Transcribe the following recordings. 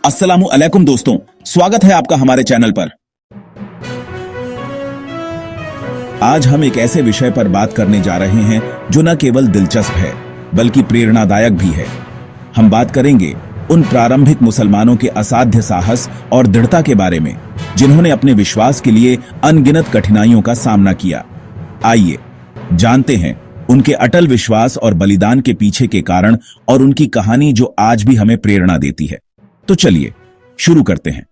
अस्सलामु अलैकुम दोस्तों, स्वागत है आपका हमारे चैनल पर। आज हम एक ऐसे विषय पर बात करने जा रहे हैं जो न केवल दिलचस्प है बल्कि प्रेरणादायक भी है। हम बात करेंगे उन प्रारंभिक मुसलमानों के असाध्य साहस और दृढ़ता के बारे में जिन्होंने अपने विश्वास के लिए अनगिनत कठिनाइयों का सामना किया। आइए जानते हैं उनके अटल विश्वास और बलिदान के पीछे के कारण और उनकी कहानी जो आज भी हमें प्रेरणा देती है। तो चलिए शुरू करते हैं।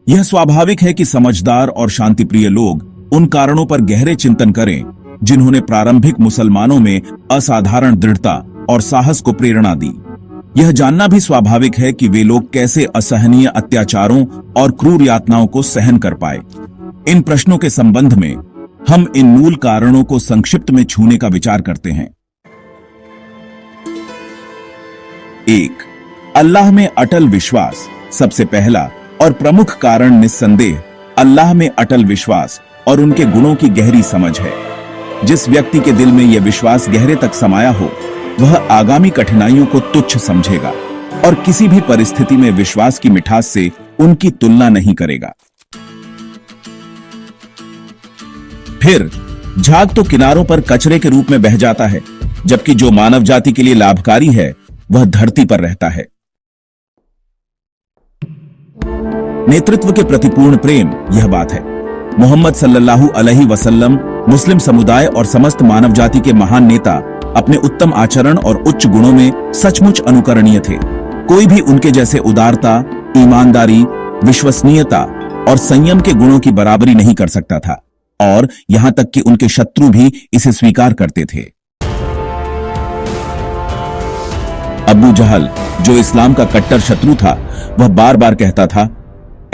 यह स्वाभाविक है कि समझदार और शांतिप्रिय लोग उन कारणों पर गहरे चिंतन करें जिन्होंने प्रारंभिक मुसलमानों में असाधारण दृढ़ता और साहस को प्रेरणा दी। यह जानना भी स्वाभाविक है कि वे लोग कैसे असहनीय अत्याचारों और क्रूर यातनाओं को सहन कर पाए। इन प्रश्नों के संबंध में हम इन मूल कारणों को संक्षिप्त में छूने का विचार करते हैं। 1. अल्लाह में अटल विश्वास। सबसे पहला और प्रमुख कारण निस्संदेह अल्लाह में अटल विश्वास और उनके गुणों की गहरी समझ है। जिस व्यक्ति के दिल में यह विश्वास गहरे तक समाया हो वह आगामी कठिनाइयों को तुच्छ समझेगा और किसी भी परिस्थिति में विश्वास की मिठास से उनकी तुलना नहीं करेगा। फिर झाग तो किनारों पर कचरे के रूप में बह जाता है, जबकि जो मानव जाति के लिए लाभकारी है वह धरती पर रहता है। नेतृत्व के प्रति पूर्ण प्रेम यह बात है। मोहम्मद सल्लल्लाहु अलैहि वसल्लम मुस्लिम समुदाय और समस्त मानव जाति के महान नेता अपने उत्तम आचरण और उच्च गुणों में सचमुच अनुकरणीय थे। कोई भी उनके जैसे उदारता, ईमानदारी, विश्वसनीयता और संयम के गुणों की बराबरी नहीं कर सकता था और यहां तक कि उनके शत्रु भी इसे स्वीकार करते थे। अबू जहल, जो इस्लाम का कट्टर शत्रु था, वह बार बार कहता था,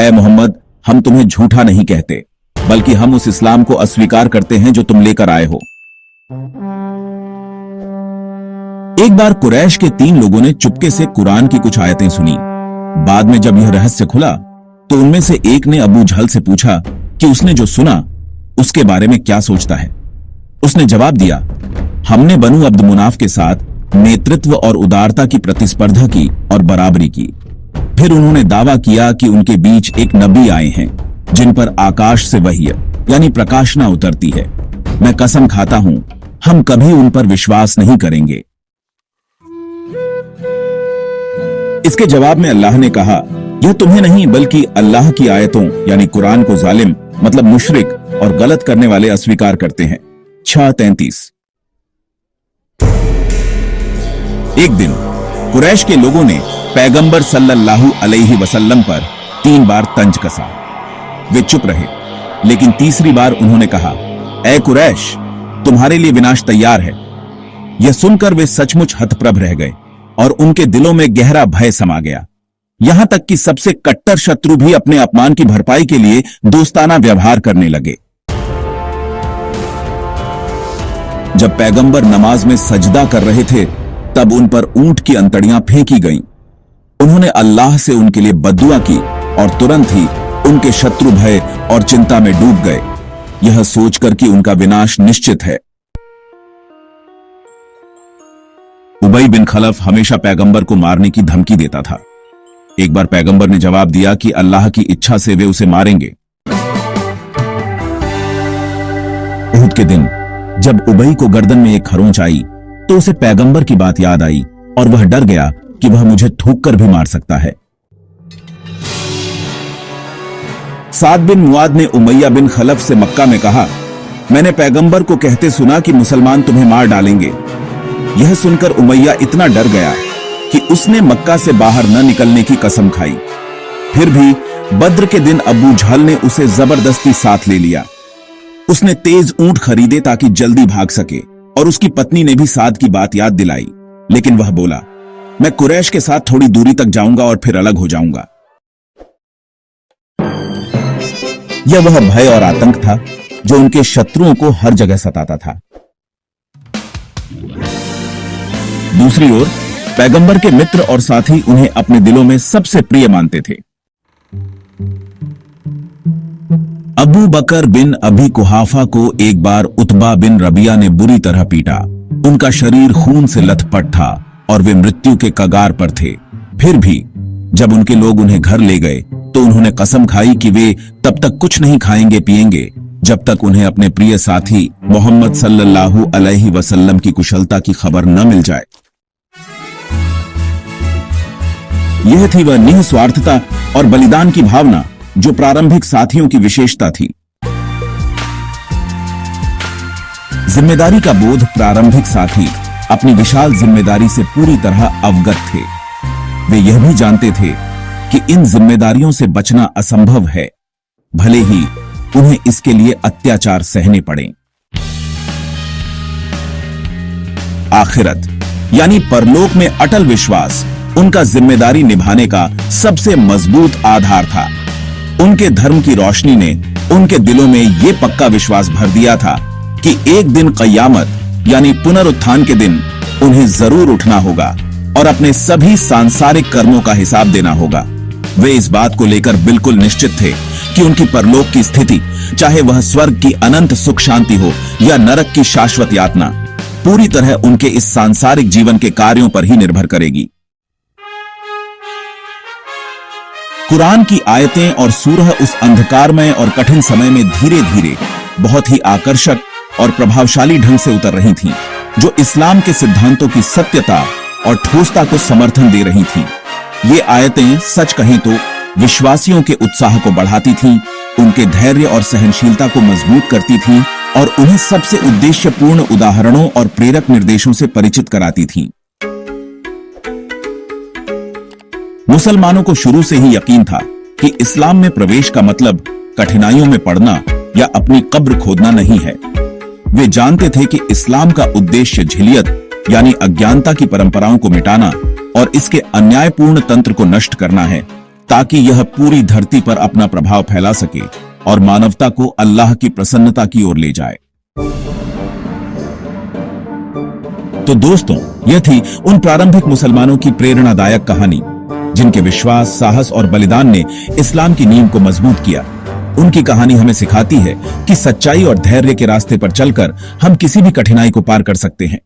ऐ मोहम्मद, हम तुम्हें झूठा नहीं कहते, बल्कि हम उस इस्लाम को अस्वीकार करते हैं जो तुम लेकर आए हो। एक बार कुरैश के 3 लोगों ने चुपके से कुरान की कुछ आयतें सुनी। बाद में जब यह रहस्य खुला तो उनमें से एक ने अबू जहल से पूछा कि उसने जो सुना उसके बारे में क्या सोचता है। उसने जवाब दिया, हमने बनु अब्द मुनाफ के साथ नेतृत्व और उदारता की प्रतिस्पर्धा की और बराबरी की। फिर उन्होंने दावा किया कि उनके बीच एक नबी आए हैं जिन पर आकाश से वही यानी प्रकाशना उतरती है। मैं कसम खाता हूं हम कभी उन पर विश्वास नहीं करेंगे। इसके जवाब में अल्लाह ने कहा, यह तुम्हें नहीं बल्कि अल्लाह की आयतों यानी कुरान को जालिम मतलब मुशरिक और गलत करने वाले अस्वीकार करते हैं। 6:33। एक दिन कुरैश के लोगों ने पैगंबर सल्लल्लाहु अलैहि वसल्लम पर 3 बार तंज कसा। वे चुप रहे, लेकिन तीसरी बार उन्होंने कहा, ऐ कुरैश, तुम्हारे लिए विनाश तैयार है। यह सुनकर वे सचमुच हतप्रभ रह गए और उनके दिलों में गहरा भय समा गया। यहां तक कि सबसे कट्टर शत्रु भी अपने अपमान की भरपाई के लिए दोस्ताना व्यवहार करने लगे। जब पैगंबर नमाज में सजदा कर रहे थे तब उन पर ऊंट की अंतड़ियां फेंकी गईं। उन्होंने अल्लाह से उनके लिए बद्दुआ की और तुरंत ही उनके शत्रु भय और चिंता में डूब गए, यह सोचकर कि उनका विनाश निश्चित है। उबई बिन खलफ हमेशा पैगंबर को मारने की धमकी देता था। एक बार पैगंबर ने जवाब दिया कि अल्लाह की इच्छा से वे उसे मारेंगे। उहुद के दिन जब उबई को गर्दन में एक खरोंच आई तो उसे पैगंबर की बात याद आई और वह डर गया कि वह मुझे थूक कर भी मार सकता है। साद बिन मुआद ने उमैया बिन खलफ से मक्का में कहा, मैंने पैगंबर को कहते सुना कि मुसलमान तुम्हें मार डालेंगे। यह सुनकर उमैया इतना डर गया कि उसने मक्का से बाहर न निकलने की कसम खाई। फिर भी बद्र के दिन अबू जहल ने उसे जबरदस्ती साथ ले लिया। उसने तेज ऊंट खरीदे ताकि जल्दी भाग सके और उसकी पत्नी ने भी साद की बात याद दिलाई, लेकिन वह बोला, मैं कुरैश के साथ थोड़ी दूरी तक जाऊंगा और फिर अलग हो जाऊंगा। यह वह भय और आतंक था जो उनके शत्रुओं को हर जगह सताता था। दूसरी ओर पैगंबर के मित्र और साथी उन्हें अपने दिलों में सबसे प्रिय मानते थे। अबू बकर बिन अबी कुहाफा को एक बार उतबा बिन रबिया ने बुरी तरह पीटा। उनका शरीर खून से लथपथ था और वे मृत्यु के कगार पर थे। फिर भी जब उनके लोग उन्हें घर ले गए तो उन्होंने कसम खाई कि वे तब तक कुछ नहीं खाएंगे पिएंगे जब तक उन्हें अपने प्रिय साथी मोहम्मद सल्लल्लाहु अलैहि वसल्लम की कुशलता की खबर न मिल जाए। यह थी वह निस्वार्थता और बलिदान की भावना जो प्रारंभिक साथियों की विशेषता थी। जिम्मेदारी का बोध प्रारंभिक साथी अपनी विशाल जिम्मेदारी से पूरी तरह अवगत थे। वे यह भी जानते थे कि इन जिम्मेदारियों से बचना असंभव है, भले ही उन्हें इसके लिए अत्याचार सहने पड़े। आखिरत यानी परलोक में अटल विश्वास उनका जिम्मेदारी निभाने का सबसे मजबूत आधार था। उनके धर्म की रोशनी ने उनके दिलों में यह पक्का विश्वास भर दिया था कि एक दिन क़यामत यानी पुनरुत्थान के दिन उन्हें जरूर उठना होगा और अपने सभी सांसारिक कर्मों का हिसाब देना होगा। वे इस बात को लेकर बिल्कुल निश्चित थे कि उनकी परलोक की स्थिति, चाहे वह स्वर्ग की अनंत सुख शांति हो या नरक की शाश्वत यातना, पूरी तरह उनके इस सांसारिक जीवन के कार्यों पर ही निर्भर करेगी। कुरान की आयतें और सूरह उस अंधकारमय और कठिन समय में धीरे धीरे बहुत ही आकर्षक और प्रभावशाली ढंग से उतर रही थीं, जो इस्लाम के सिद्धांतों की सत्यता और ठोसता को समर्थन दे रही थीं। ये आयतें सच कहें तो विश्वासियों के उत्साह को बढ़ाती थीं, उनके धैर्य और सहनशीलता को मजबूत करती थीं और उन्हें सबसे उद्देश्यपूर्ण उदाहरणों और प्रेरक निर्देशों से परिचित कराती थीं। मुसलमानों को शुरू से ही यकीन था कि इस्लाम में प्रवेश का मतलब कठिनाइयों में पड़ना या अपनी कब्र खोदना नहीं है। वे जानते थे कि इस्लाम का उद्देश्य झिलियत यानी अज्ञानता की परंपराओं को मिटाना और इसके अन्यायपूर्ण तंत्र को नष्ट करना है, ताकि यह पूरी धरती पर अपना प्रभाव फैला सके और मानवता को अल्लाह की प्रसन्नता की ओर ले जाए। तो दोस्तों, यह थी उन प्रारंभिक मुसलमानों की प्रेरणादायक कहानी जिनके विश्वास, साहस और बलिदान ने इस्लाम की नींव को मजबूत किया। उनकी कहानी हमें सिखाती है कि सच्चाई और धैर्य के रास्ते पर चलकर हम किसी भी कठिनाई को पार कर सकते हैं।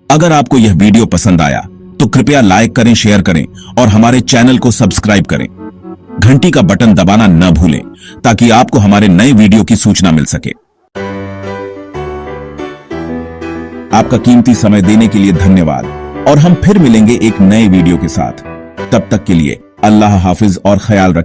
अगर आपको यह वीडियो पसंद आया तो कृपया लाइक करें, शेयर करें और हमारे चैनल को सब्सक्राइब करें। घंटी का बटन दबाना न भूलें ताकि आपको हमारे नए वीडियो की सूचना मिल सके। आपका कीमती समय देने के लिए धन्यवाद और हम फिर मिलेंगे एक नए वीडियो के साथ। तब तक के लिए अल्लाह हाफिज और ख्याल रखें।